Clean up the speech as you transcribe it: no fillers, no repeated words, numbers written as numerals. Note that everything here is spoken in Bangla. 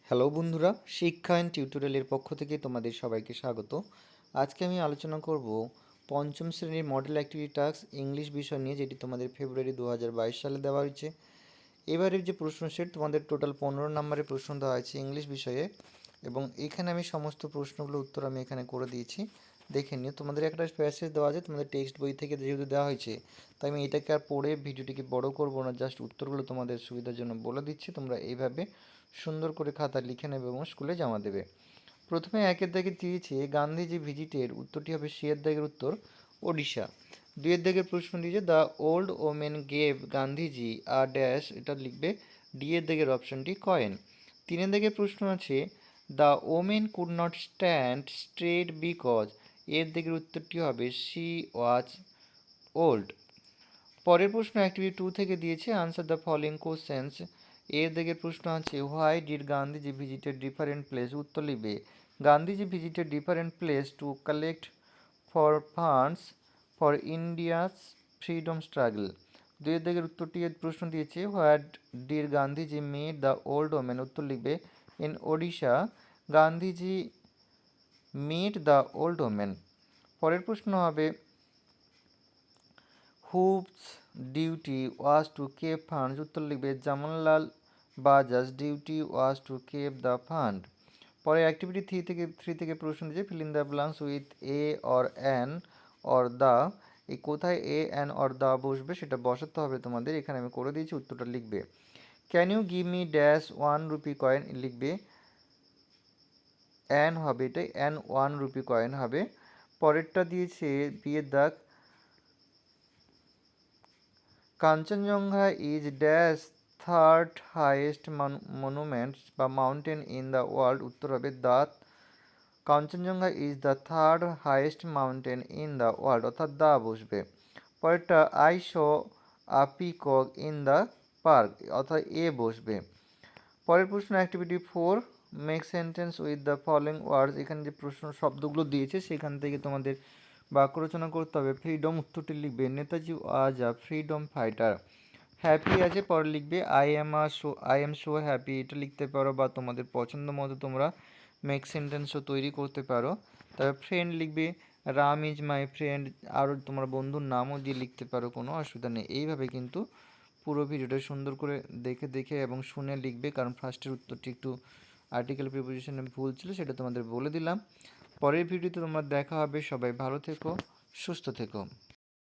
হ্যালো বন্ধুরা, শিক্ষায়ন টিউটোরিয়ালের পক্ষ থেকে তোমাদের সবাইকে স্বাগত। আজকে আমি আলোচনা করব পঞ্চম শ্রেণীর মডেল অ্যাক্টিভিটি টাস্ক ইংলিশ বিষয় নিয়ে, যেটি তোমাদের ফেব্রুয়ারি 2022 সালে দেওয়া হয়েছে। এবারের যে প্রশ্ন সেট তোমাদের টোটাল 15 নম্বরের প্রশ্ন দেওয়া হয়েছে ইংলিশ বিষয়ে, এবং এখানে আমি সমস্ত প্রশ্নগুলোর উত্তর আমি এখানে করে দিয়েছি, দেখে নিও। তোমাদের একটা প্যাসেজ দেওয়া আছে তোমাদের টেক্সট বই থেকে, যেহেতু দেওয়া হয়েছে তাই আমি এটাকে আর পড়ে ভিডিওটিকে বড় করব না, জাস্ট উত্তরগুলো তোমাদের সুবিধার জন্য বলে দিচ্ছি। তোমরা এইভাবে সুন্দর করে খাতা লিখে নেবে এবং স্কুলে জমা দেবে। প্রথমে একের দাগে দিয়েছে গান্ধীজি ভিজিটের, উত্তরটি হবে সি এর দাগের উত্তর ওড়িশা। দুইয়ের দাগের প্রশ্ন দিয়েছে the old women gave Gandhiji a dash, এটা লিখবে ডি এর দাগের অপশনটি কয়েন। তিনের দাগের প্রশ্ন আছে the women could not stand straight because, এর দিকের উত্তরটি হবে শি ওয়াজ ওল্ড। পরের প্রশ্ন অ্যাক্টিভিটি 2 থেকে দিয়েছে আনসার দ্য ফলোইং কোশ্চেন্স, এর দিকের প্রশ্ন আছে why did Gandhiji visited different place, উত্তর লিখবে Gandhiji visited different place to collect for funds for India's freedom struggle. দুইয়ের দিকের উত্তরটি প্রশ্ন দিয়েছে what did Gandhiji made the old women, উত্তর লিখবে in Odisha Gandhiji made the old women. পরের প্রশ্ন হবে whose duty was to keep funds, উত্তর লিখবে Jamnalal Bajaj duty was to keep the fund. পরে অ্যাক্টিভিটি থ্রি থেকে প্রশ্ন দিয়েছে fill in the blanks with a or an or the, এই কোথায় এ অ্যান অর দ্য বসবে সেটা বসাতে হবে তোমাদের, এখানে আমি করে দিয়েছি, উত্তরটা লিখবে। Can you give me dash 1 rupee coin, লিখবে অ্যান হবে, এটাই অ্যান 1 রুপি কয়েন হবে। পরেরটা দিয়েছে বিয়ের দাগ Kanchenjunga is dash third highest monuments বা মাউন্টেন ইন দ্য ওয়ার্ল্ড, উত্তর হবে the Kanchenjunga is the third highest mountain in the world, অর্থাৎ দা বসবে। পরেরটা I saw a peacock in the park, অর্থাৎ এ বসবে। পরের প্রশ্ন activity 4 make sentence with the following ওয়ার্ডস, এখানে যে প্রশ্ন শব্দগুলো দিয়েছে সেখান থেকে তোমাদের বাক্য রচনা করতে হবে। ফ্রিডম, উত্তরটি লিখবে নেতাজি ওয়াজ আ ফ্রিডম ফাইটার। হ্যাপি আছে, পরে লিখবে আই এম সো হ্যাপি, এটা লিখতে পারো, বা তোমাদের পছন্দ মতো তোমরা মেক সেন্টেন্সও তৈরি করতে পারো। তবে ফ্রেন্ড লিখবে রাম ইজ মাই ফ্রেন্ড, আরও তোমার বন্ধুর নামও দিয়ে লিখতে পারো, কোনো অসুবিধা নেই। এইভাবে কিন্তু পুরো ভিডিওটা সুন্দর করে দেখে দেখে এবং শুনে লিখবে, কারণ ফার্স্টের উত্তরটি একটু আর্টিকেল প্রিপোজিশনে ভুল ছিল, সেটা তোমাদের বলে দিলাম। পরের ভিডিওতে তোমরা দেখা হবে, সবাই ভালো থেকো, সুস্থ থেকো।